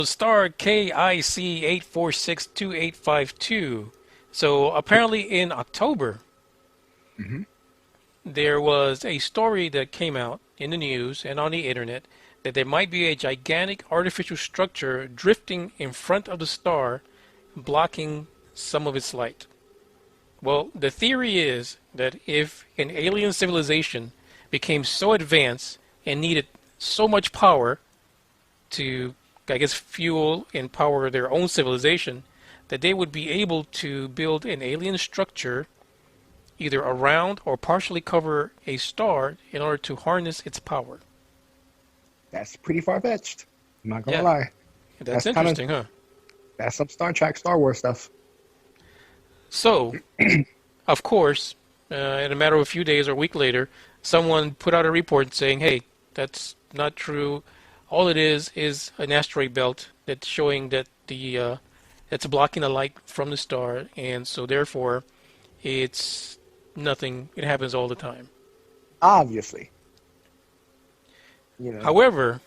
Star KIC 8462852. So apparently in October, Hmm. there was a story that came out in the news and on the internet that there might be a gigantic artificial structure drifting in front of the star, blocking some of its light. Well, the theory is that if an alien civilization became so advanced and needed so much power to, I guess, fuel and power their own civilization, that they would be able to build an alien structure either around or partially cover a star in order to harness its power. That's pretty far-fetched. I'm not gonna Yeah, lie. that's That's kind of interesting, huh? that's some Star Trek, Star Wars stuff. So, of course, in a matter of a few days or a week later, someone put out a report saying, hey, that's not true. All it is an asteroid belt that's showing that it's blocking the light from the star, and so therefore it's nothing. It happens all the time. Obviously, you know. However,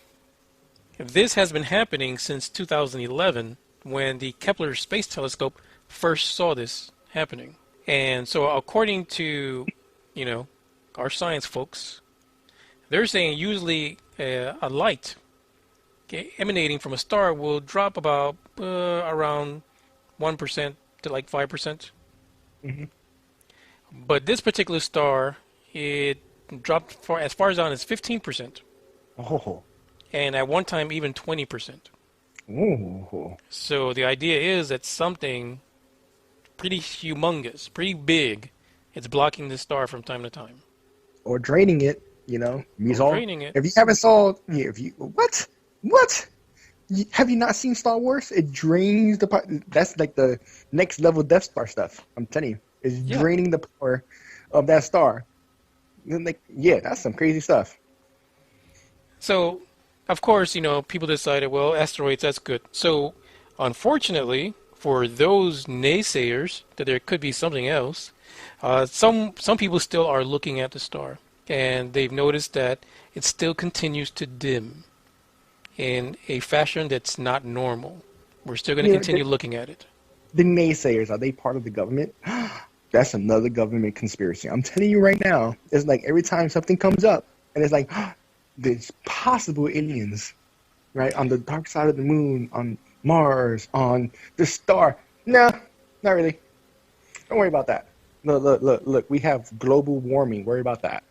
this has been happening since 2011 when the Kepler Space Telescope first saw this happening. And so according to, you know, our science folks, they're saying usually a light emanating from a star will drop about around 1% to like 5%. Hmm. But this particular star, it dropped for as far down as 15%, Oh, and at one time even 20%. oh, So the idea is that something pretty humongous, pretty big, it's blocking the star from time to time, or draining it. You know, or means all. draining it. If you haven't saw, yeah, if you what? Have you not seen Star Wars? It drains the power. That's like the next level Death Star stuff. I'm telling you, it's Yeah. draining the power of that star. Like, yeah, that's some crazy stuff. So, of course, people decided, well, asteroids, that's good. So, unfortunately, for those naysayers that there could be something else, some people still are looking at the star, and they've noticed that it still continues to dim in a fashion that's not normal. We're still going to You know, continue looking at it. the naysayers, are they part of the government? That's another government conspiracy. I'm telling you right now. It's like every time something comes up, and it's like there's possible aliens, right, on the dark side of the moon, on Mars, on the star. No, not really. Don't worry about that. Look, look, look, look. We have global warming. Worry about that.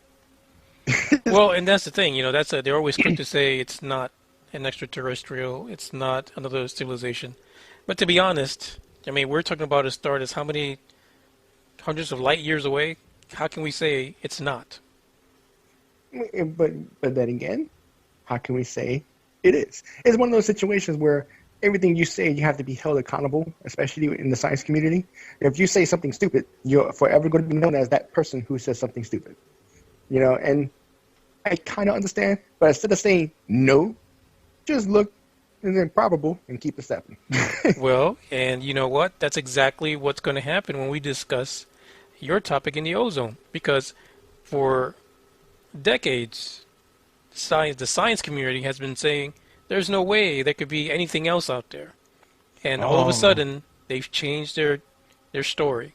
Well, and that's the thing, they're always quick to say it's not an extraterrestrial, it's not another civilization. But to be honest, I mean, we're talking about a star that's how many hundreds of light years away? How can we say it's not? but but then again, how can we say it is? It's one of those situations where everything you say, you have to be held accountable, especially in the science community. If you say something stupid, you're forever going to be known as that person who says something stupid. And I kind of understand, but instead of saying no, just look and then probable and keep it stepping. Well, and you know what? That's exactly what's going to happen when we discuss your topic in the ozone. Because for decades, the science community has been saying there's no way there could be anything else out there. And all of a Oh, sudden, they've changed their story,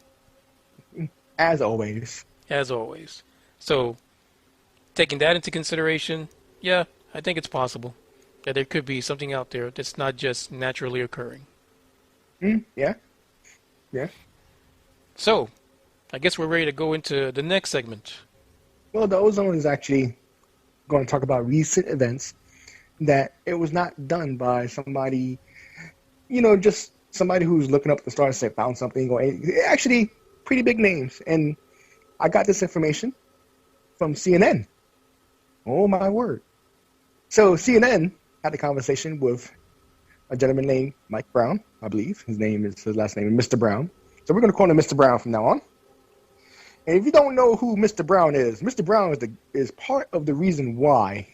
as always. as always. So, taking that into consideration, yeah, I think it's possible that there could be something out there that's not just naturally occurring. Yeah, yeah. So, I guess we're ready to go into the next segment. Well, the ozone is actually going to talk about recent events that it was not done by somebody, just somebody who's looking up at the stars and found something, or actually pretty big names. And I got this information from CNN. Oh my word. So CNN had a conversation with a gentleman named Mike Brown, I believe. His last name is Mr. Brown. So we're going to call him Mr. Brown from now on. And if you don't know who Mr. Brown is, Mr. Brown is part of the reason why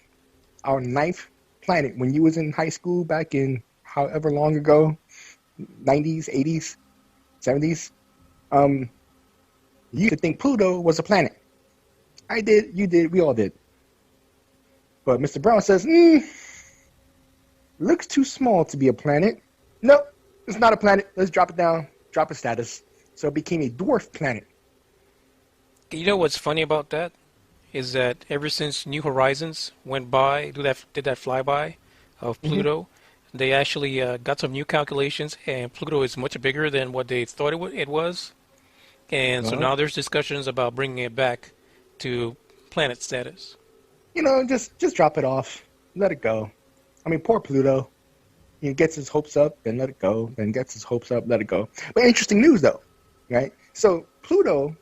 our ninth planet, when you was in high school back in however long ago, 90s, 80s, 70s, you could think Pluto was a planet. I did, you did, we all did. But Mr. Brown says, Looks too small to be a planet. Nope, it's not a planet. Let's drop it down, drop its status. So it became a dwarf planet. You know what's funny about that is that ever since New Horizons went by, did that flyby of Hmm. Pluto, they actually got some new calculations, and Pluto is much bigger than what they thought it was. And so Well, now there's discussions about bringing it back to planet status. just drop it off. Let it go. I mean, poor Pluto. He gets his hopes up, then let it go. Then gets his hopes up, let it go. But interesting news, though, right? So Pluto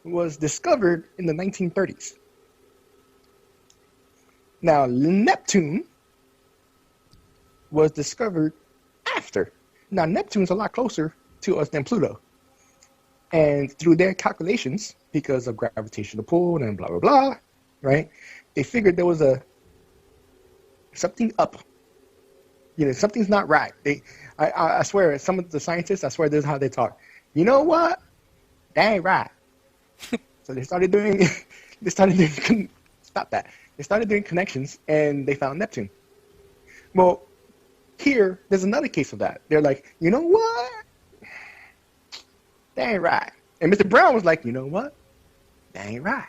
was discovered in the 1930s. Now, Neptune was discovered after. Now, Neptune's a lot closer to us than Pluto. And through their calculations, because of gravitational pull and blah, blah, blah, right? They figured there was something up. Something's not right. I swear, some of the scientists, I swear this is how they talk. You know what? That ain't right. So stop that. They started doing connections and they found Neptune. Well, here, there's another case of that. They're like, you know what? That ain't right. And Mr. Brown was like, you know what? That ain't right.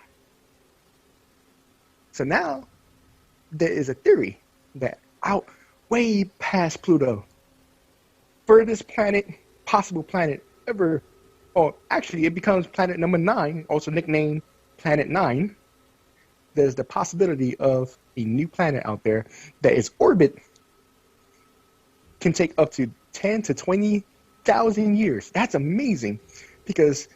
So now, there is a theory that out way past Pluto, furthest possible planet ever, or actually it becomes planet number 9, also nicknamed Planet 9. There's the possibility of a new planet out there that its orbit can take up to 10 to 20,000 years. That's amazing because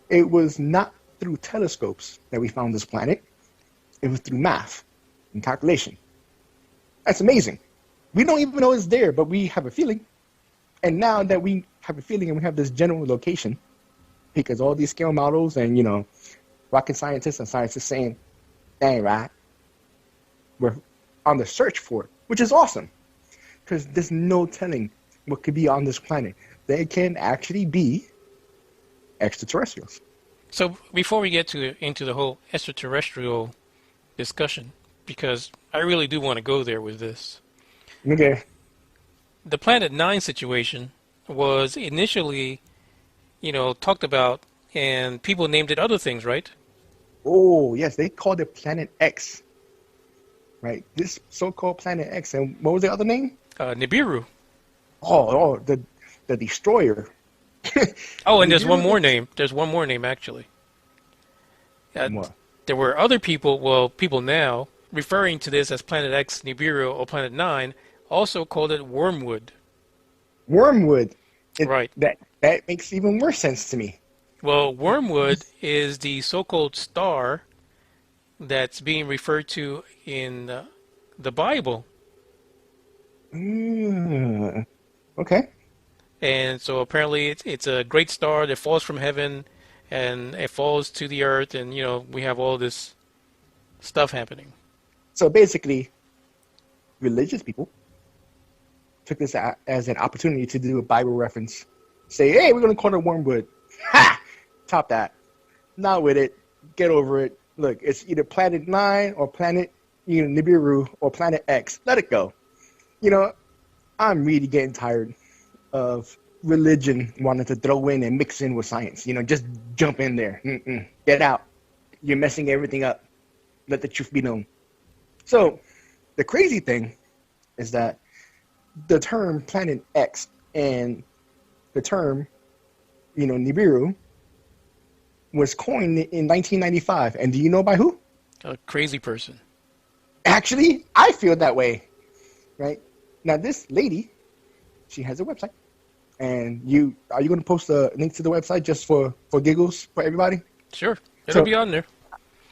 it was not through telescopes that we found this planet. It was through math and calculation. That's amazing. We don't even know it's there, but we have a feeling. And now that we have a feeling and we have this general location, because all these scale models and, rocket scientists and scientists saying, that ain't right, we're on the search for it, which is awesome. Because there's no telling what could be on this planet. They can actually be extraterrestrials. So before we get into the whole extraterrestrial discussion, because I really do want to go there with this. Okay. The Planet 9 situation was initially, talked about, and people named it other things, right? Oh, yes, they called it Planet X, right? This so-called Planet X. And what was the other name? Nibiru. The Destroyer. Oh, and there's one Nibiru more is name. There's one more name, actually. Uh, what? there were other people, well, people now, referring to this as Planet X, Nibiru, or Planet 9, also called it Wormwood. Wormwood. Right. That makes even more sense to me. Well, Wormwood is the so-called star that's being referred to in the Bible. Mm, okay. And so apparently it's a great star that falls from heaven and it falls to the earth, and we have all this stuff happening. So basically, religious people took this as an opportunity to do a Bible reference. Say, hey, we're going to call it Wormwood. Ha! Top that. Not with it. Get over it. Look, it's either Planet 9 or Planet Nibiru or Planet X. Let it go. I'm really getting tired of religion wanting to throw in and mix in with science. Just jump in there. Get out. You're messing everything up. Let the truth be known. So the crazy thing is that the term Planet X and the term, Nibiru was coined in 1995. And do you know by who? A crazy person. Actually, I feel that way, right? Now, this lady, she has a website. And are you going to post a link to the website just for giggles for everybody? Sure, it'll So, be on there.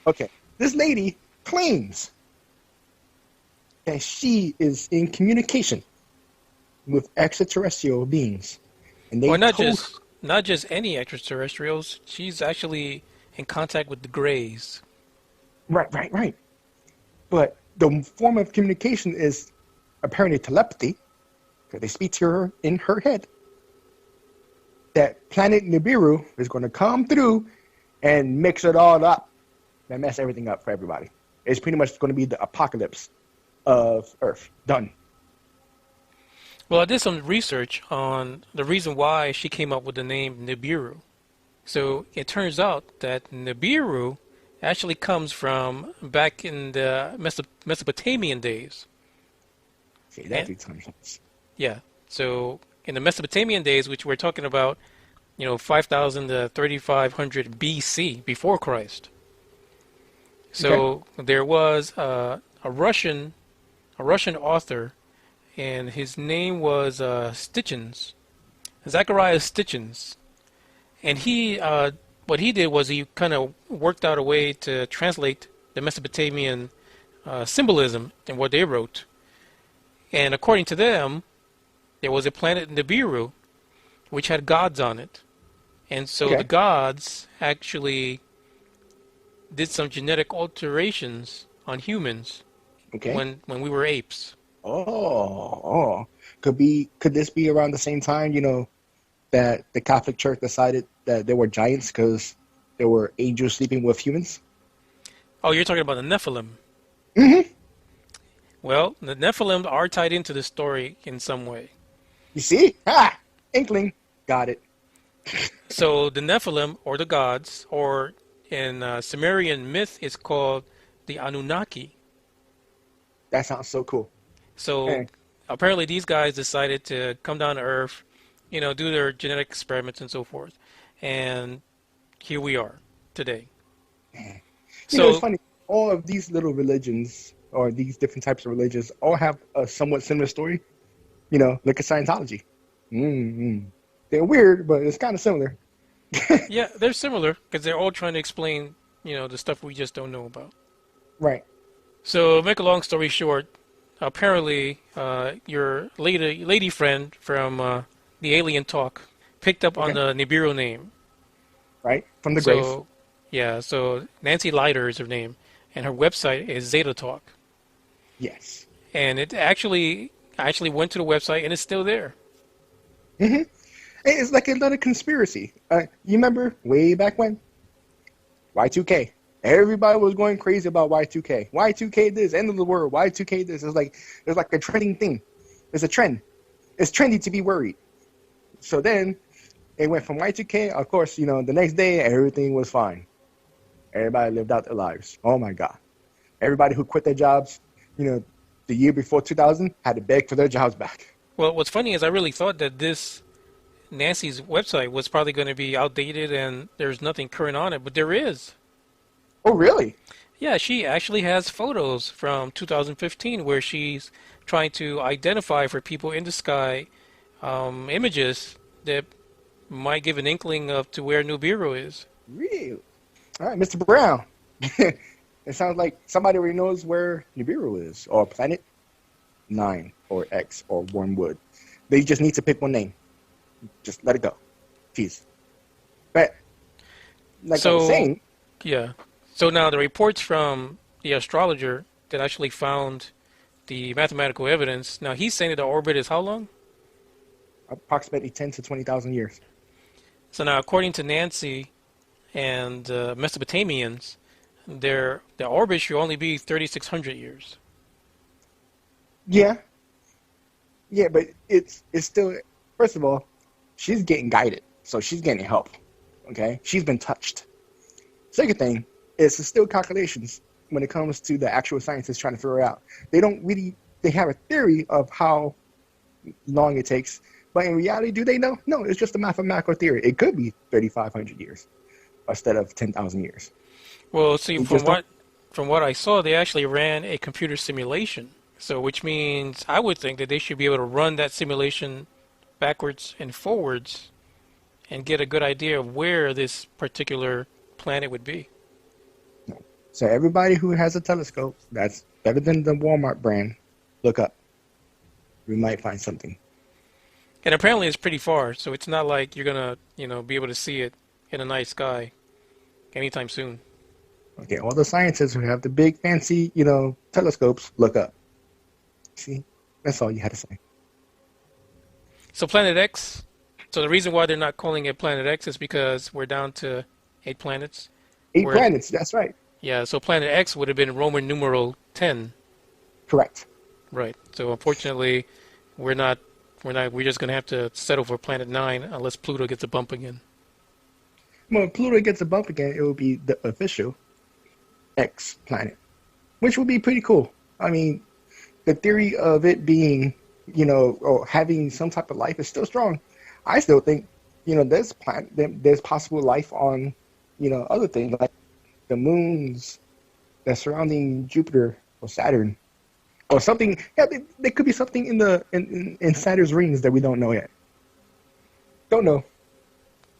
okay. This lady claims that she is in communication with extraterrestrial beings. And they Or told not just any extraterrestrials. She's actually in contact with the Greys. right. But the form of communication is apparently telepathy, because they speak to her in her head, that planet Nibiru is going to come through and mix it all up and mess everything up for everybody. It's pretty much going to be the apocalypse of Earth. Done. Well, I did some research on the reason why she came up with the name Nibiru. So it turns out that Nibiru actually comes from back in the Mesopotamian days. Say that And 3 times. yeah, so in the Mesopotamian days, which we're talking about, 5,000 to 3,500 BC, before Christ. Okay. So there was a Russian author, and his name was Stitchins, Zacharias Stitchins, and what he did was he kind of worked out a way to translate the Mesopotamian symbolism in what they wrote. And according to them, there was a planet Nibiru which had gods on it, and so the Okay. gods actually did some genetic alterations on humans Okay. when we were apes. Oh. Could this be around the same time, that the Catholic Church decided that there were giants because there were angels sleeping with humans? Oh, you're talking about the Nephilim. Hmm. Well, the Nephilim are tied into the story in some way. You see? Ah! Inkling. Got it. So the Nephilim, or the gods, or in Sumerian myth, is called the Anunnaki. That sounds so cool. So Hey, apparently these guys decided to come down to Earth, do their genetic experiments and so forth. And here we are today. it's So, funny. All of these little religions or these different types of religions all have a somewhat similar story. Look at Scientology. Mm-hmm. They're weird, but it's kind of similar. yeah, they're similar because they're all trying to explain, the stuff we just don't know about. Right. So, make a long story short, apparently your lady friend from the Alien Talk picked up on Okay. the Nibiru name. Right. From the grave. So, yeah, so Nancy Leiter is her name, and her website is Zeta Talk. Yes. And I actually went to the website, and it's still there. Hmm. It's like another conspiracy. You remember way back when? Y2K. Everybody was going crazy about Y2K. Y2K this, end of the world. Y2K this. It's like a trending thing. It's a trend. It's trendy to be worried. So then it went from Y2K. Of course, the next day everything was fine. Everybody lived out their lives. Oh my God. Everybody who quit their jobs, the year before 2000 had to beg for their jobs back. Well, what's funny is I really thought that this Nancy's website was probably going to be outdated and there's nothing current on it, but there is. Oh, really? Yeah, she actually has photos from 2015 where she's trying to identify for people in the sky images that might give an inkling of to where Nibiru is. Really? All right, Mr. Brown. It sounds like somebody already knows where Nibiru is, or Planet 9, or X, or Wormwood. They just need to pick one name. Just let it go. Peace. But, like I was So, saying, yeah. So now the reports from the astrologer that actually found the mathematical evidence. Now he's saying that the orbit is how long? approximately 10 to 20,000 years. So now, according to Nancy and Mesopotamians, their orbit should only be 3,600 years. Yeah, yeah, but it's still, first of all, she's getting guided, so she's getting help. Okay, she's been touched. Second thing is it's still calculations when it comes to the actual scientists trying to figure out. They don't really they have a theory of how long it takes, but in reality, do they know? No, it's just a mathematical theory. It could be 3,500 years instead of 10,000 years. Well, see, They just don't. from what I saw, they actually ran a computer simulation. So, which means I would think that they should be able to run that simulation backwards and forwards and get a good idea of where this particular planet would be. No. So everybody who has a telescope that's better than the Walmart brand, look up. We might find something. And apparently it's pretty far, so it's not like you're gonna, be able to see it in a night sky anytime soon. Okay, all the scientists who have the big fancy, telescopes, look up. See, that's all you had to say. So Planet X, so the reason why they're not calling it Planet X is because we're down to 8 planets. Eight Where, planets. That's right. yeah, so Planet X would have been Roman numeral 10, Correct. right? So unfortunately, we're not We're just gonna have to settle for Planet 9 unless Pluto gets a bump again. Well, if Pluto gets a bump again, it will be the official X planet, which would be pretty cool. I mean, the theory of it being, or having some type of life is still strong. I still think, there's possible life on, other things like the moons that surrounding Jupiter or Saturn or something. Yeah, there could be something in Saturn's rings that we don't know yet. Don't know.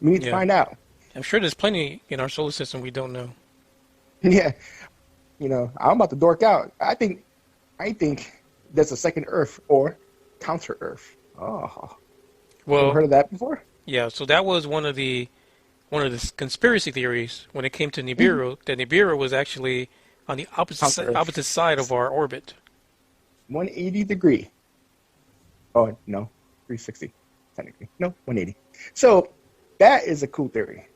We need to Yeah, find out. I'm sure there's plenty in our solar system we don't know. Yeah, I'm about to dork out. I think there's a second Earth or counter Earth. Oh, ever Well, heard of that before? yeah, so that was one of the conspiracy theories when it came to Hmm. Nibiru, that Nibiru was actually on the Counter Earth, opposite side of our orbit. 180 degree. Oh no, 360 technically. No, 180. So that is a cool theory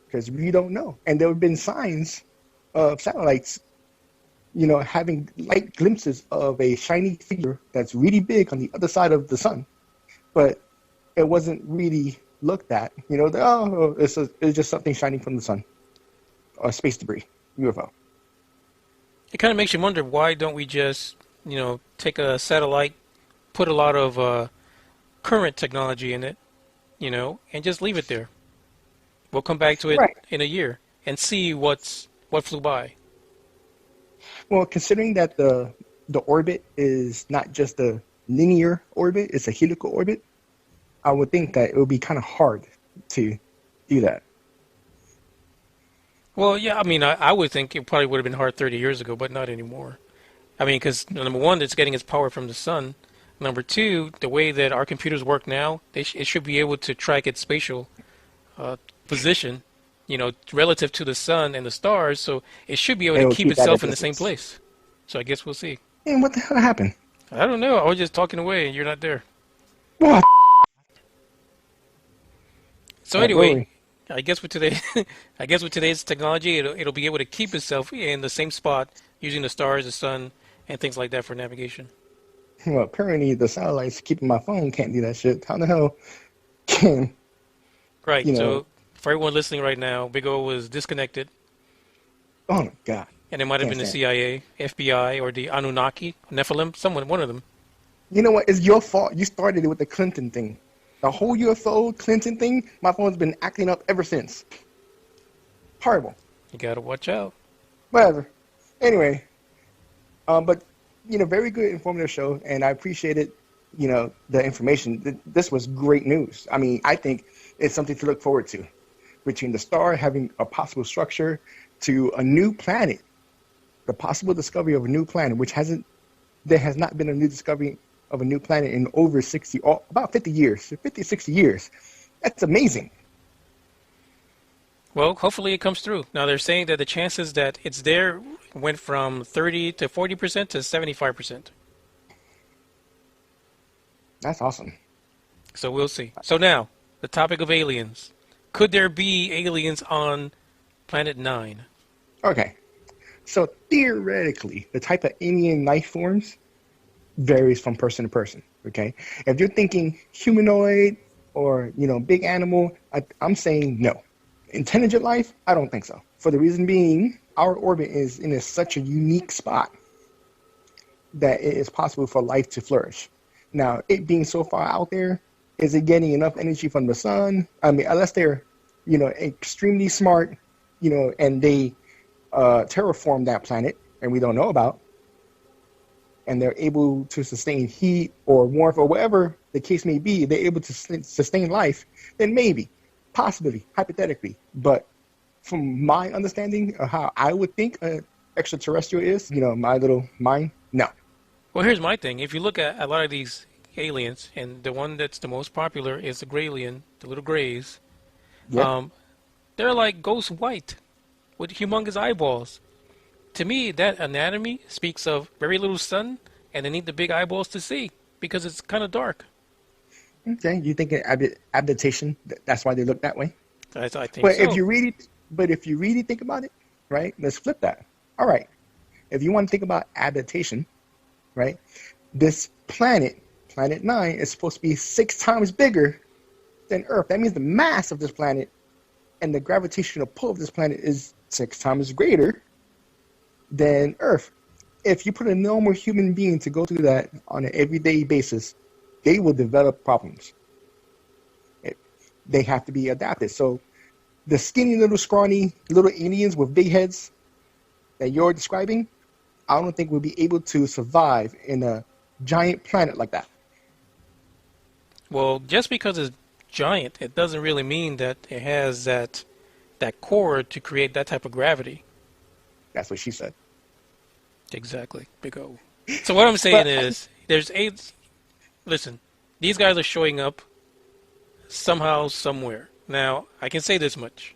because we don't know, and there have been signs of satellites, having light glimpses of a shiny figure that's really big on the other side of the sun, but it wasn't really looked at. It's just something shining from the sun or space debris, UFO. It kind of makes you wonder, why don't we just, take a satellite, put a lot of current technology in it, and just leave it there. We'll come back to it Right. in a year and see what flew by. Well, considering that the orbit is not just a linear orbit, it's a helical orbit, I would think that it would be kind of hard to do that. Well, yeah, I mean, I would think it probably would have been hard 30 years ago, but not anymore. I mean, because number one, it's getting its power from the sun. Number two, the way that our computers work now, it should be able to track its spatial uh, position, relative to the sun and the stars. So it should be able And to it will keep keep at a itself in the same distance. place. So I guess we'll see. And what the hell happened? I don't know. I was just talking away, and you're not there. What? So All right, where were anyway, we? I guess with today, I guess with today's technology, it'll be able to keep itself in the same spot using the stars, the sun, and things like that for navigation. Well, apparently the satellites keeping my phone can't do that shit. How the hell can, Right. you know, So for everyone listening right now, Big O was disconnected, oh my God, and it might have can't been the stand it. CIA, FBI, or the Anunnaki, Nephilim, one of them. You know what? It's your fault. You started it with the Clinton thing. The whole UFO Clinton thing, my phone's been acting up ever since. Horrible. You gotta watch out. Whatever. Anyway, but very good informative show, and I appreciated, the information. This was great news. I mean, I think it's something to look forward to. Between the star having a possible structure to a new planet, the possible discovery of a new planet, there has not been a new discovery of a new planet in over 60, or about 50 years, 50, 60 years. That's amazing. Well, hopefully it comes through. Now they're saying that the chances that it's there went from 30 to 40% to 75%. That's awesome. So we'll see. So now, the topic of aliens. Could there be aliens on Planet 9? Okay. So theoretically, the type of alien life forms varies from person to person. Okay. If you're thinking humanoid or, big animal, I'm saying no. Intelligent life, I don't think so. For the reason being, our orbit is in such a unique spot that it is possible for life to flourish. Now, it being so far out there, is it getting enough energy from the sun? I mean, unless they're, extremely smart, and they terraform that planet, and we don't know about, and they're able to sustain heat or warmth or whatever the case may be, they're able to sustain life, then maybe, possibly, hypothetically. But from my understanding of how I would think an extraterrestrial is, my little mind, no. Well, here's my thing. If you look at a lot of these aliens, and the one that's the most popular is the gray alien, the little grays, Yeah. um, they're like ghost white with humongous eyeballs. To me, that anatomy speaks of very little sun, and they need the big eyeballs to see because it's kind of dark. Okay. You think adaptation, that's why they look that way? I think But so. if you really think about it, right, let's flip that. All right. If you want to think about adaptation, right, this planet Planet 9 is supposed to be 6 times bigger than Earth. That means the mass of this planet and the gravitational pull of this planet is 6 times greater than Earth. If you put a normal human being to go through that on an everyday basis, they will develop problems. They have to be adapted. So the skinny little scrawny little aliens with big heads that you're describing, I don't think we'll be able to survive in a giant planet like that. Well, just because it's giant, it doesn't really mean that it has that core to create that type of gravity. That's what she said. Exactly. Big O. So what I'm saying But is, there's eight. Listen, these guys are showing up somehow, somewhere. Now, I can say this much.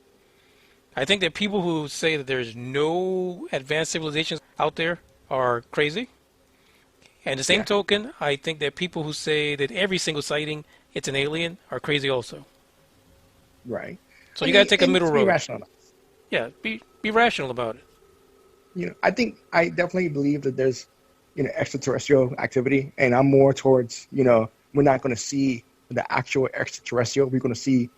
I think that people who say that there's no advanced civilizations out there are crazy. And the same yeah, token, I think that people who say that every single sighting it's an alien are crazy also. right. So I you mean, gotta take a it needs middle to be road. rational. Yeah, be rational about it. I definitely believe that there's, extraterrestrial activity, and I'm more towards, we're not going to see the actual extraterrestrial. We're going to see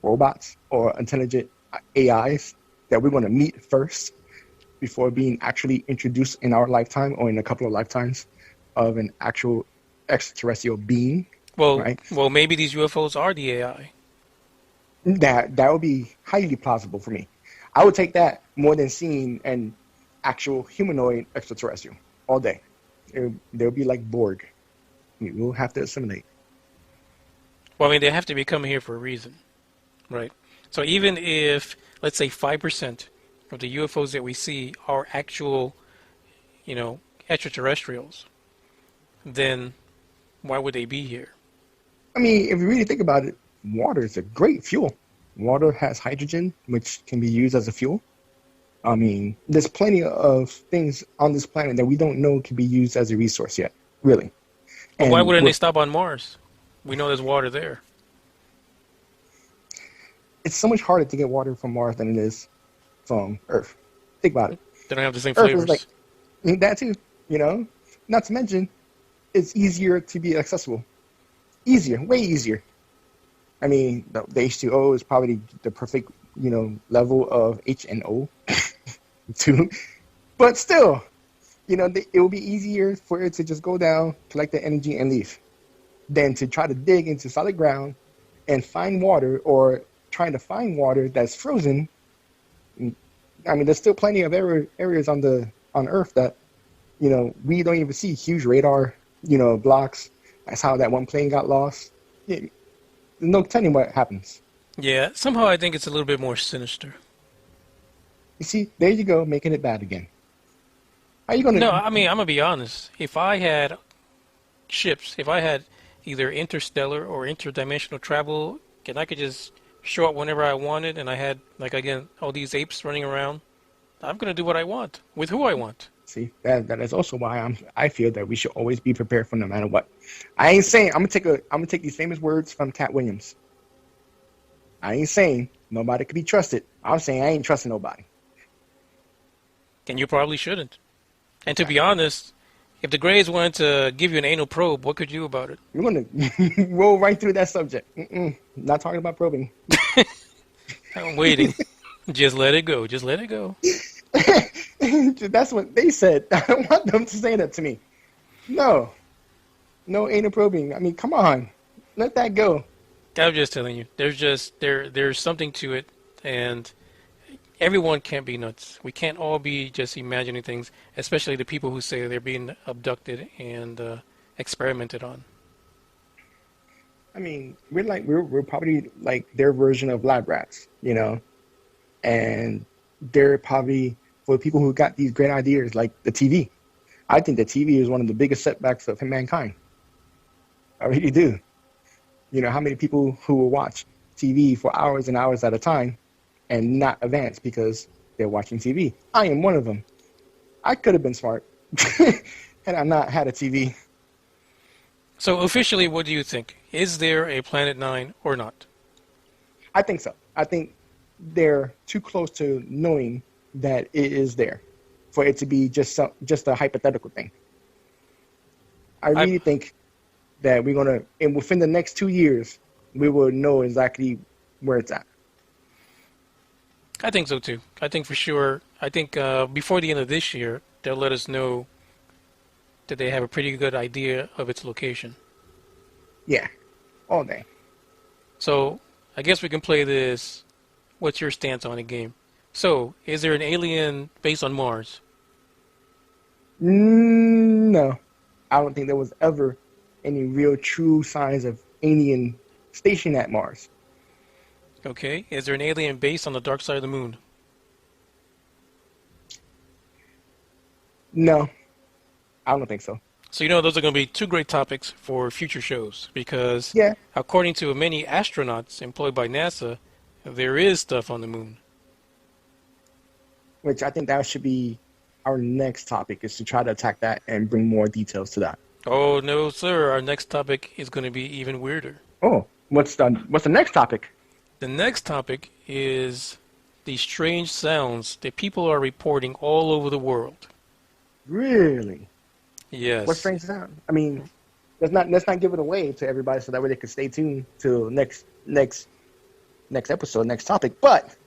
robots or intelligent AIs that we're going to meet first before being actually introduced in our lifetime or in a couple of lifetimes of an actual extraterrestrial being, Well, right? well, maybe these UFOs are the AI. That would be highly plausible for me. I would take that more than seeing an actual humanoid extraterrestrial all day. They'll be like Borg. We'll have to assimilate. Well, I mean, they have to be coming here for a reason, right? So even if, let's say, 5% of the UFOs that we see are actual, extraterrestrials, then why would they be here? I mean, if you really think about it, water is a great fuel. Water has hydrogen, which can be used as a fuel. I mean, there's plenty of things on this planet that we don't know can be used as a resource yet, really. But why And wouldn't they stop on Mars? We know there's water there. it's so much harder to get water from Mars than it is from Earth. Think about it. They don't have the same Earth is like flavors. that too, you know? Not to mention, it's easier to be accessible. Easier, way easier. I mean, the H2O is probably the perfect, level of H and O too. But still, it will be easier for it to just go down, collect the energy, and leave than to try to dig into solid ground and find water or trying to find water that's frozen. I mean, there's still plenty of areas on Earth that, we don't even see huge radar, blocks. That's how that one plane got lost. Yeah, no telling what happens. Yeah, somehow I think it's a little bit more sinister. You see, there you go, making it bad again. How you No, gonna? I mean, I'm gonna be honest. If I had ships, if I had either interstellar or interdimensional travel, and I could just show up whenever I wanted, and I had, like, again, all these apes running around, I'm gonna do what I want with who I want. See, that is also why I feel that we should always be prepared for no matter what. I ain't saying I'm gonna take these famous words from Cat Williams. I ain't saying nobody could be trusted. I'm saying I ain't trusting nobody. And you probably shouldn't. And to be honest, if the Greys wanted to give you an anal probe, what could you do about it? We're gonna roll right through that subject. Not talking about probing. I'm waiting. Just let it go. Just let it go. That's what they said. I don't want them to say that to me. No anal probing. I mean, come on, let that go. I'm just telling you. There's something to it, and everyone can't be nuts. We can't all be just imagining things, especially the people who say they're being abducted and experimented on. I mean, we're probably like their version of lab rats, and they're probably for people who got these great ideas like the TV. I think the TV is one of the biggest setbacks of mankind. I really do. How many people who will watch TV for hours and hours at a time and not advance because they're watching TV? I am one of them. I could have been smart had I not had a TV. So officially, what do you think? Is there a Planet 9 or not? I think so. I think they're too close to knowing that it is there for it to be just a hypothetical thing. I I really think that we're gonna, and within the next 2 years, we will know exactly where it's at. I think so too. I think for sure. I think before the end of this year, they'll let us know that they have a pretty good idea of its location. Yeah, all day. So I guess we can play this. What's your stance on the game? So, is there an alien base on Mars? No, I don't think there was ever any real true signs of alien station at Mars. Okay. Is there an alien base on the dark side of the moon? No, I don't think so. So, those are going to be two great topics for future shows because, Yeah, according to many astronauts employed by NASA, there is stuff on the moon. which I think that should be our next topic, is to try to attack that and bring more details to that. Oh, no, sir. Our next topic is going to be even weirder. Oh, what's the next topic? The next topic is the strange sounds that people are reporting all over the world. Really? What Yes. strange sound? I mean, let's not give it away to everybody so that way they can stay tuned to next episode, next topic. But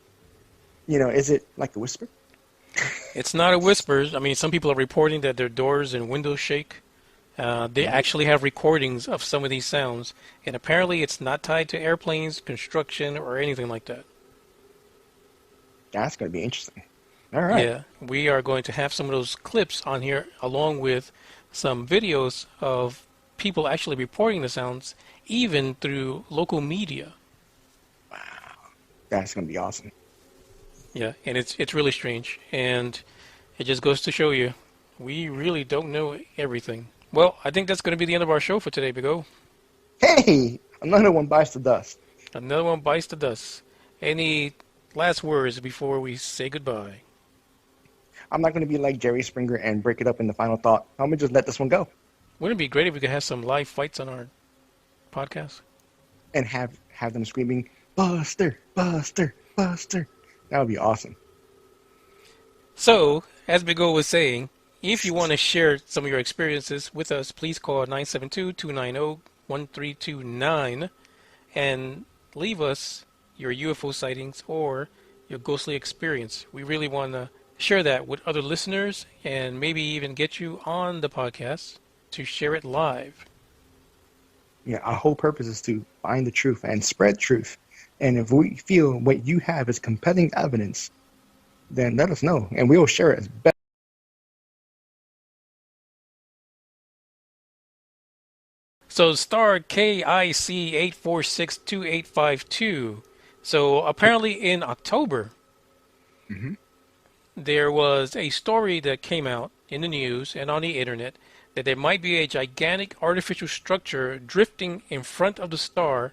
is it like a whisper? It's not a whisper. I mean, some people are reporting that their doors and windows shake. They actually have recordings of some of these sounds, and apparently it's not tied to airplanes, construction, or anything like that. That's going to be interesting. All right. Yeah, we are going to have some of those clips on here, along with some videos of people actually reporting the sounds, even through local media. That's going to be awesome. Yeah, and it's really strange, and it just goes to show you, we really don't know everything. Well, I think that's going to be the end of our show for today, Big O. Hey, another one bites the dust. Another one bites the dust. Any last words before we say goodbye? I'm not going to be like Jerry Springer and break it up in the final thought. I'm going to just let this one go Wouldn't it be great if we could have some live fights on our podcast? and have them screaming, Buster, Buster, Buster. That would be awesome. So, as Big O was saying, if you want to share some of your experiences with us, please call 972-290-1329 and leave us your UFO sightings or your ghostly experience. We really want to share that with other listeners and maybe even get you on the podcast to share it live. Yeah, our whole purpose is to find the truth and spread truth. And if we feel what you have is compelling evidence, then let us know, and we'll share it as best. So star KIC 8462852. So apparently in October, Mhm. there was a story that came out in the news and on the internet that there might be a gigantic artificial structure drifting in front of the star,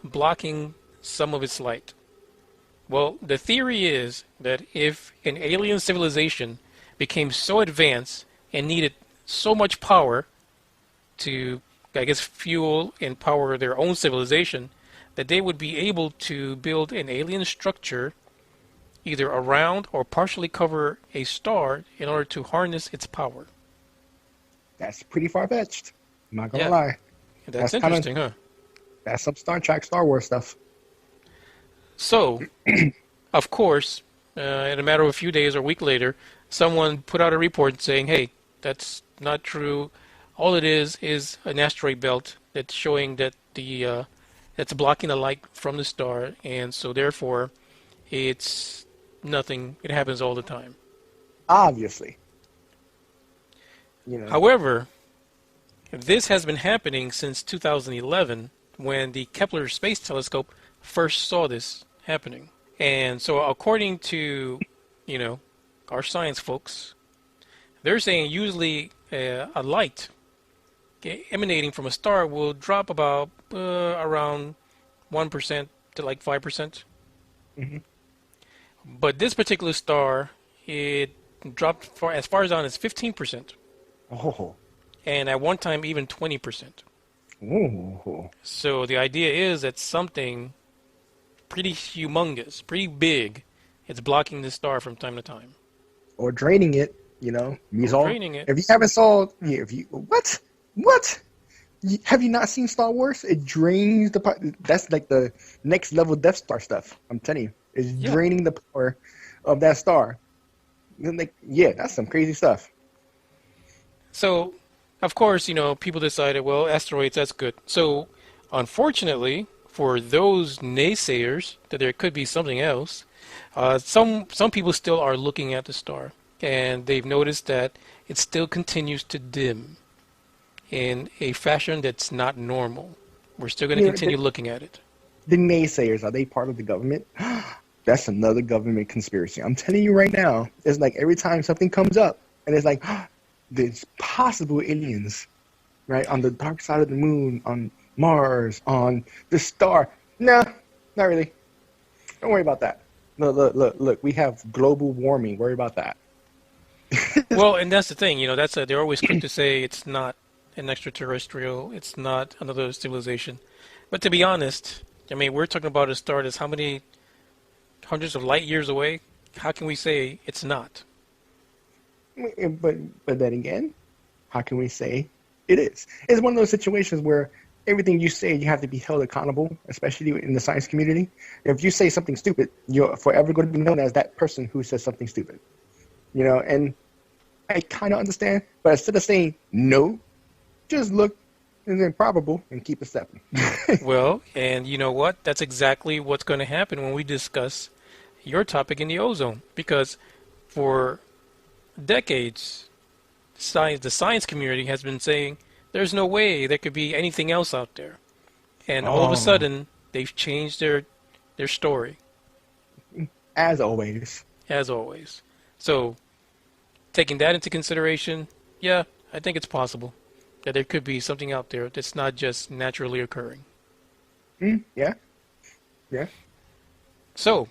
blocking some of its light. Well, the theory is that if an alien civilization became so advanced and needed so much power to, I guess, fuel and power their own civilization, that they would be able to build an alien structure either around or partially cover a star in order to harness its power. That's pretty far-fetched. I'm not going to Yeah. lie. That's That's kinda- interesting, huh? That's some Star Trek, Star Wars stuff. So, of course, in a matter of a few days or a week later, someone put out a report saying, hey, that's not true. All it is an asteroid belt that's showing that that's blocking the light from the star, and so therefore it's nothing. It happens all the time. Obviously. However, this has been happening since 2011 when the Kepler Space Telescope first saw this happening. And so according to, our science folks, they're saying usually a light emanating from a star will drop about around 1% to like 5%. Mhm. But this particular star, it dropped as far down as 15%. Oh. And at one time even 20%. Ooh. So the idea is that something pretty humongous, pretty big, is blocking the star from time to time. Or draining it, Or draining it. If you haven't saw, if you what? Have you not seen Star Wars? It drains the power. That's like the next level Death Star stuff. I'm telling you, it's Yeah. draining the power of that star. And like, yeah, that's some crazy stuff. So, of course, people decided, well, asteroids, that's good. So, unfortunately, for those naysayers that there could be something else, some people still are looking at the star, and they've noticed that it still continues to dim in a fashion that's not normal. We're still going to You know, continue looking at it. the naysayers, are they part of the government? That's another government conspiracy. I'm telling you right now, it's like every time something comes up, and it's like there's possible aliens, right, on the dark side of the moon, on Mars, on the star. No, not really. Don't worry about that. Look. We have global warming. Worry about that. Well, and that's the thing, they're always quick to say it's not an extraterrestrial, it's not another civilization. But to be honest, I mean, we're talking about a star that's how many hundreds of light years away? How can we say it's not? But then again, how can we say it is? It's one of those situations where everything you say, you have to be held accountable, especially in the science community. If you say something stupid, you're forever going to be known as that person who says something stupid. And I kind of understand, but instead of saying no, just look and then probable and keep it stepping. Well, and you know what? That's exactly what's going to happen when we discuss your topic in the ozone. Because for decades, the science community has been saying there's no way there could be anything else out there. And all of a Oh, sudden, they've changed their story, as always. as always. So, taking that into consideration, yeah, I think it's possible that there could be something out there that's not just naturally occurring. Yeah, yeah. So,